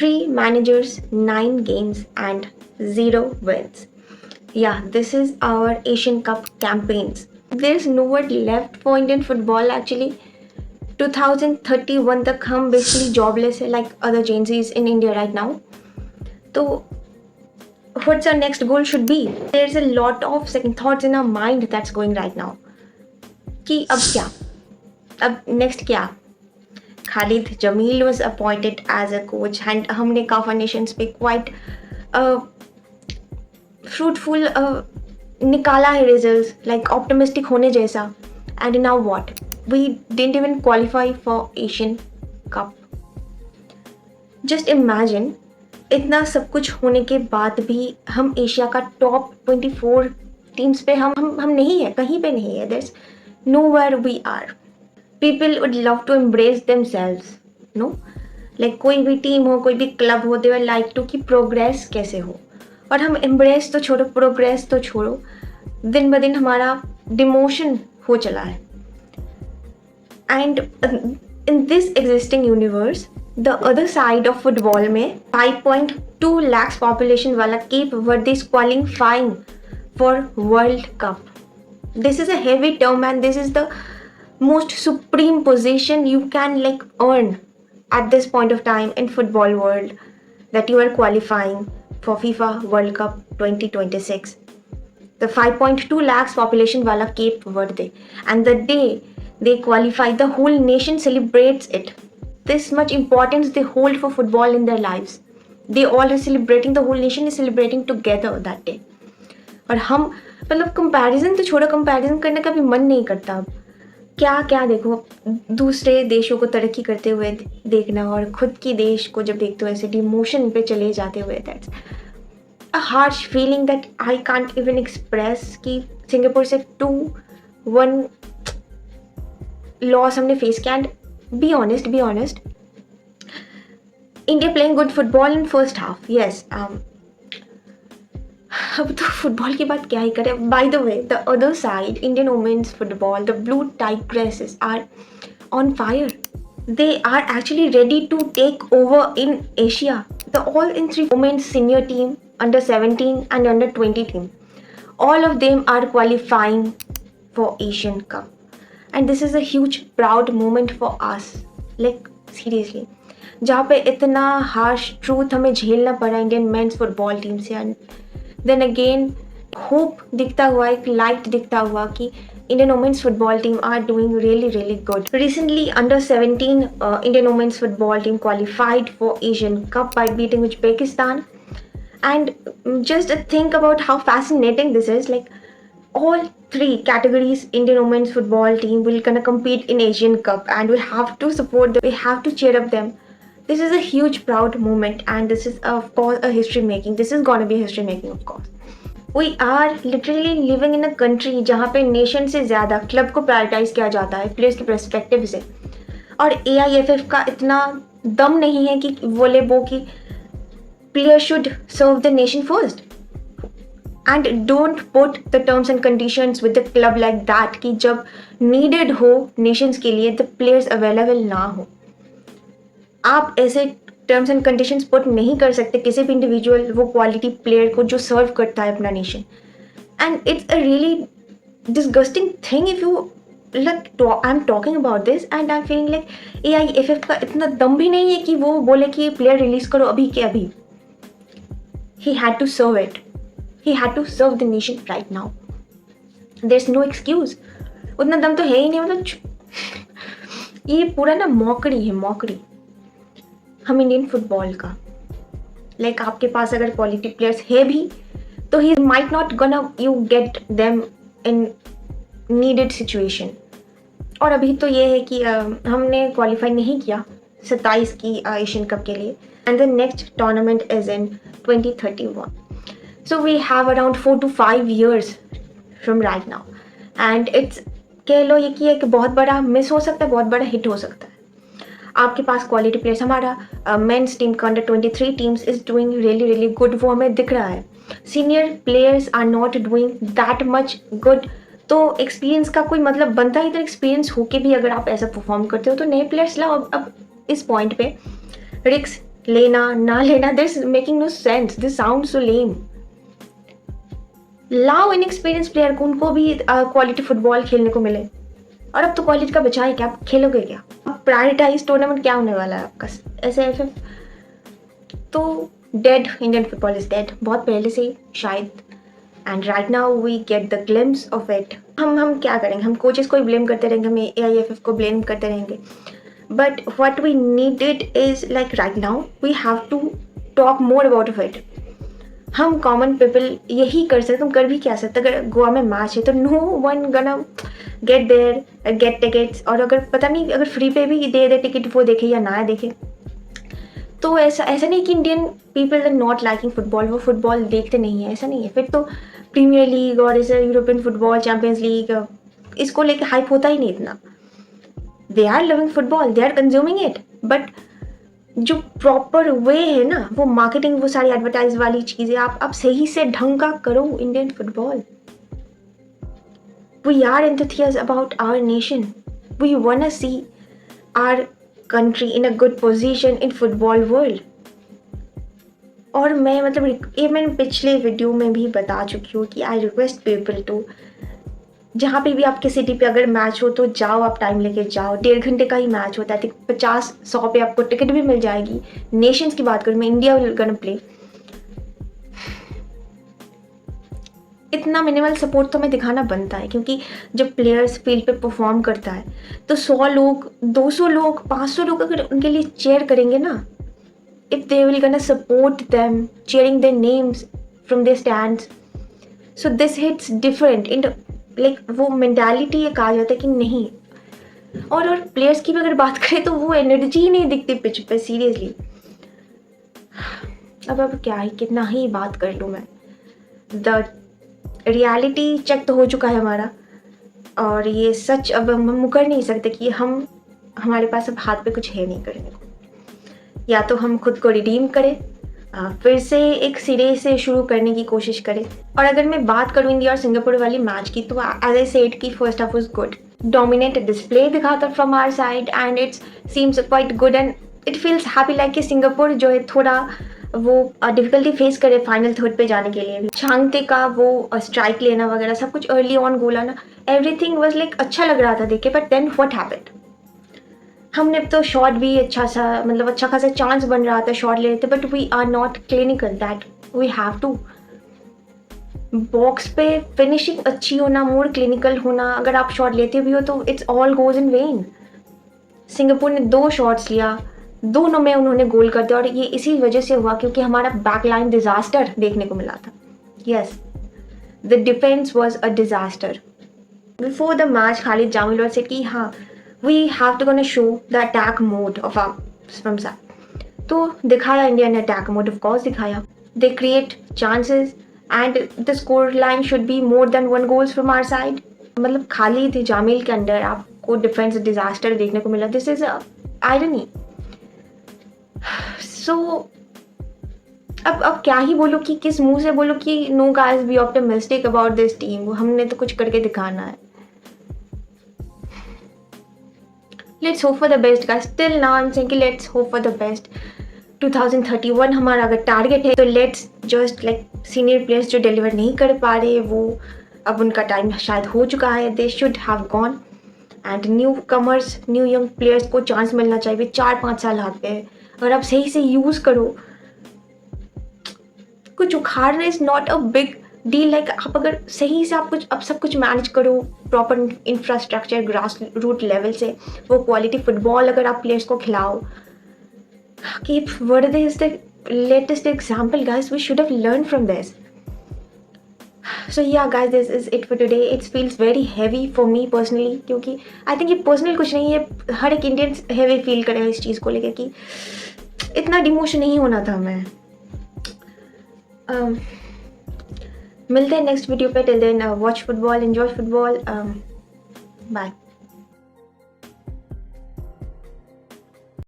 3 managers, 9 games, and 0 wins. Yeah, this is our Asian Cup campaigns. There's no word left for Indian football actually. 2031 तक हम basically jobless है like other Gen Zs in India right now. So what's our next goal should be? There's a lot of second thoughts in our mind that's going right now. कि अब क्या? अब next क्या? Khalid Jamil was appointed as a coach and हमने Kafa nations पे quite fruitful निकाला है results like optimistic होने जैसा. And now what? We didn't even qualify for Asian Cup. Just imagine इतना सब कुछ होने के बाद भी हम एशिया का टॉप 24 टीम्स पे हम नहीं है, कहीं पे नहीं है. There's nowhere we are. People would love to embrace themselves, no? Like कोई भी टीम हो, कोई भी क्लब हो, they would like to कि प्रोग्रेस कैसे हो. और हम embrace तो छोड़ो, प्रोग्रेस तो छोड़ो, दिन ब दिन हमारा डिमोशन हो चला है. And in this existing universe, the other side of football में 5.2 lakhs population वाला Cape Verde is qualifying for World Cup. This is a heavy term and this is the most supreme position you can like earn at this point of time in football world, that you are qualifying for FIFA World Cup 2026. The 5.2 lakhs population wala Cape Verde, and the day they qualify, the whole nation celebrates it. This much importance they hold for football in their lives. They all are celebrating, the whole nation is celebrating together that day. और हम मतलब comparison तो छोड़ो, comparison करने का भी मन नहीं करता. अब क्या क्या देखो, दूसरे देशों को तरक्की करते हुए देखना और खुद की देश को जब देखते हो ऐसे डिमोशन पे चले जाते हुए, that's a harsh feeling that I can't even express. कि सिंगापुर से 2-1 लॉस हमने फेस किया. And be honest, India playing good football in first half. Yes, अब तो फुटबॉल की बात क्या ही करें. By the way, the other side, Indian women's football, the blue tigresses are on fire. They are actually ready to take over in Asia. The all in 3 women's senior team, under 17 and under 20 team, all of them are qualifying for Asian Cup. And this is a huge proud moment for us. Like seriously, जहाँ पे इतना harsh truth हमें झेलना पड़ा Indian mains football team से. And then again, hope दिखता हुआ, एक light दिखता हुआ कि Indian women's football team are doing really good. Recently, under 17 Indian women's football team qualified for Asian Cup by beating Uzbekistan. And just think about how fascinating this is. Like all 3 categories, Indian women's football team will gonna compete in Asian Cup, and we have to support them. We have to cheer up them. This is a huge proud moment, and this is of course a history making. This is gonna be history making, of course. We are literally living in a country जहाँ पे nation से ज़्यादा club को prioritise किया जाता है players के perspective से. और AIFF का इतना दम नहीं है कि बोले वो कि player should serve the nation first and don't put the terms and conditions with the club like that कि जब नीडेड हो नेशंस के लिए द प्लेयर्स अवेलेबल ना हो. आप ऐसे टर्म्स एंड कंडीशंस पुट नहीं कर सकते किसी भी इंडिविजुअल वो क्वालिटी प्लेयर को जो सर्व करता है अपना nation. And it's a really disgusting thing if you like I am talking about this and I am feeling like AIFF का इतना दम भी नहीं है कि वो बोले कि प्लेयर रिलीज करो अभी के अभी. He had to serve it, he had to serve the nation right now. There is no excuse. उतना दम तो है ही नहीं. मतलब ये पूरा ना मौकड़ी है, मौकड़ी हम इंडियन फुटबॉल का. लाइक आपके पास अगर क्वालिटी प्लेयर्स है भी तो he might not gonna you get them in needed situation. और अभी तो ये है कि हमने क्वालिफाई नहीं किया 27 की एशियन कप के लिए. And the next tournament is in 2031. So we have around 4 to 5 years from right now. And it's कह लो ये कि एक बहुत बड़ा मिस हो सकता है, बहुत बड़ा हिट हो सकता है. आपके पास क्वालिटी प्लेयर्स, हमारा मेंस टीम का under 23 teams is doing really good, वो हमें दिख रहा है. Senior players are not doing that much good. तो एक्सपीरियंस का कोई मतलब बनता ही. तो एक्सपीरियंस होके भी अगर आप ऐसा परफॉर्म करते हो तो नए प्लेयर्स लाओ. अब इस पॉइंट पे रिक्स लेना ना लेना, this making no sense, this sound so lame. लाओ इनएक्सपीरियंस प्लेयर को, उनको भी क्वालिटी फुटबॉल खेलने को मिले। और अब तो कॉलेज का बचा है क्या, आप खेलोगे क्या? अब प्रायोरिटाइज टूर्नामेंट क्या होने वाला है आपका? ऐसे ऐसे तो dead, Indian football is dead बहुत पहले से ही शायद। And right now we get the glimpse of it. हम क्या करेंगे, हम कोचेस को ही ब्लेम करते रहेंगे, हम AIFF को ब्लेम करते रहेंगे, but what we needed is like right now we have to talk more about of it. हम कॉमन पीपल यही कर सकते, तुम कर भी क्या सकते? अगर गोवा में मैच है तो no one gonna get there get tickets, और अगर पता नहीं अगर फ्री पे भी दे टिकट वो देखे या ना देखे, तो ऐसा नहीं कि Indian people are not liking football, वो फुटबॉल देखते नहीं है, ऐसा नहीं है। फिर तो प्रीमियर लीग और ऐसे यूरोपियन फुटबॉल, चैंपियंस लीग, इसको लेके हाइप होता ही नहीं इतना। They are loving football, they are consuming it, but जो प्रॉपर वे है ना, वो मार्केटिंग, वो सारी एडवर्टाइज वाली चीज़ें आप सही से ढंग का करो Indian football. We are enthusiastic about our nation. We wanna see our country in a good position in football world. और मैं मतलब ये मैंने पिछले वीडियो में भी बता चुकी हूँ कि आई रिक्वेस्ट पीपल टू, जहाँ पे भी आपके सिटी पे अगर मैच हो तो जाओ, आप टाइम लेके जाओ। 1.5 घंटे का ही मैच होता है, 50-100 पे आपको टिकट भी मिल जाएगी। नेशंस की बात करूँ मैं, इंडिया विल गोना प्ले। इतना मिनिमल सपोर्ट तो हमें दिखाना बनता है, क्योंकि जब प्लेयर्स फील्ड पे परफॉर्म करता है तो 100 लोग, 200 लोग, 500 लोग अगर उनके लिए चेयर करेंगे ना, if they will gonna support them, cheering their names from their stands, so this hits different in like वो मेंटालिटी एक आ जाता है कि नहीं। और प्लेयर्स की भी अगर बात करें तो वो एनर्जी ही नहीं दिखती पिच पे, सीरियसली। अब क्या ही कितना ही बात कर लूँ मैं, द रियलिटी चेक तो हो चुका है हमारा, और ये सच अब हम मुकर नहीं सकते कि हमारे पास अब हाथ पे कुछ है नहीं करने को। या तो हम खुद को रिडीम करें, फिर से एक सिरे से शुरू करने की कोशिश करें। और अगर मैं बात करूँ इंडिया और सिंगापुर वाली मैच की, तो एज आई सेड कि first half was good, dominate display दिखा था from our side, and it's seems quite good, and it feels happy like कि सिंगापुर जो है थोड़ा वो डिफिकल्टी फेस करे फाइनल थर्ड पे जाने के लिए। छांगते का वो स्ट्राइक लेना वगैरह सब कुछ अर्ली ऑन गोल आना, एवरीथिंग वाज लाइक अच्छा लग रहा था देख के, बट देन व्हाट हैपेंड? हमने तो शॉट भी अच्छा सा, मतलब अच्छा खासा चांस बन रहा था शॉट लेते, but we are not clinical that we have to. Box पे फिनिशिंग अच्छी होना, मोर क्लिनिकल होना, अगर आप शॉट लेते भी हो तो it's all goes in when. Singapore ने 2 शॉट्स लिया, दोनों में उन्होंने गोल कर दिया, और ये इसी वजह से हुआ क्योंकि हमारा बैकलाइन डिजास्टर देखने को मिला था। Yes, the defence was a disaster. Before the match Khalid Jamil से कि हाँ we have to gonna show the attack mode of our from side, तो दिखाया इंडिया ने अटैक मोड, ऑफ कोर्स दिखाया। They create chances and the score line should be more than 1 goals from our side. मतलब खालिद जामिल के under आपको defence disaster देखने को मिला, दिस इज आयरनी। सो अब क्या ही बोलो, कि किस मुंह से बोलो कि no guys be optimistic about this team, हमने तो कुछ करके दिखाना है। Let's hope for the best guys. Till now I'm saying कि let's hope for the best. 2031 हमारा अगर टारगेट है तो let's just like senior players जो डिलीवर नहीं कर पा रहे, वो अब उनका टाइम शायद हो चुका है, they should have gone, and new commerce, new young players को चांस मिलना चाहिए। 4-5 साल हाथ पे है और आप सही से यूज़ करो। कुछ उखाड़ना is not a big deal, like आप अगर सही से आप सब कुछ मैनेज करो, proper infrastructure grass root level से, वो क्वालिटी फुटबॉल अगर आप प्लेयर्स को खिलाओ। Cape Verde is the latest example guys, we should have learn from this. So yeah guys, this is it for today. It's feels very heavy for me personally, क्योंकि I think ये personal कुछ नहीं है, हर एक Indian heavy feel करेगा इस चीज़ को लेकर कि इतना डिमोशन नहीं होना था हमें। मिलते हैं नेक्स्ट वीडियो पे। Till then watch football, enjoy football, bye.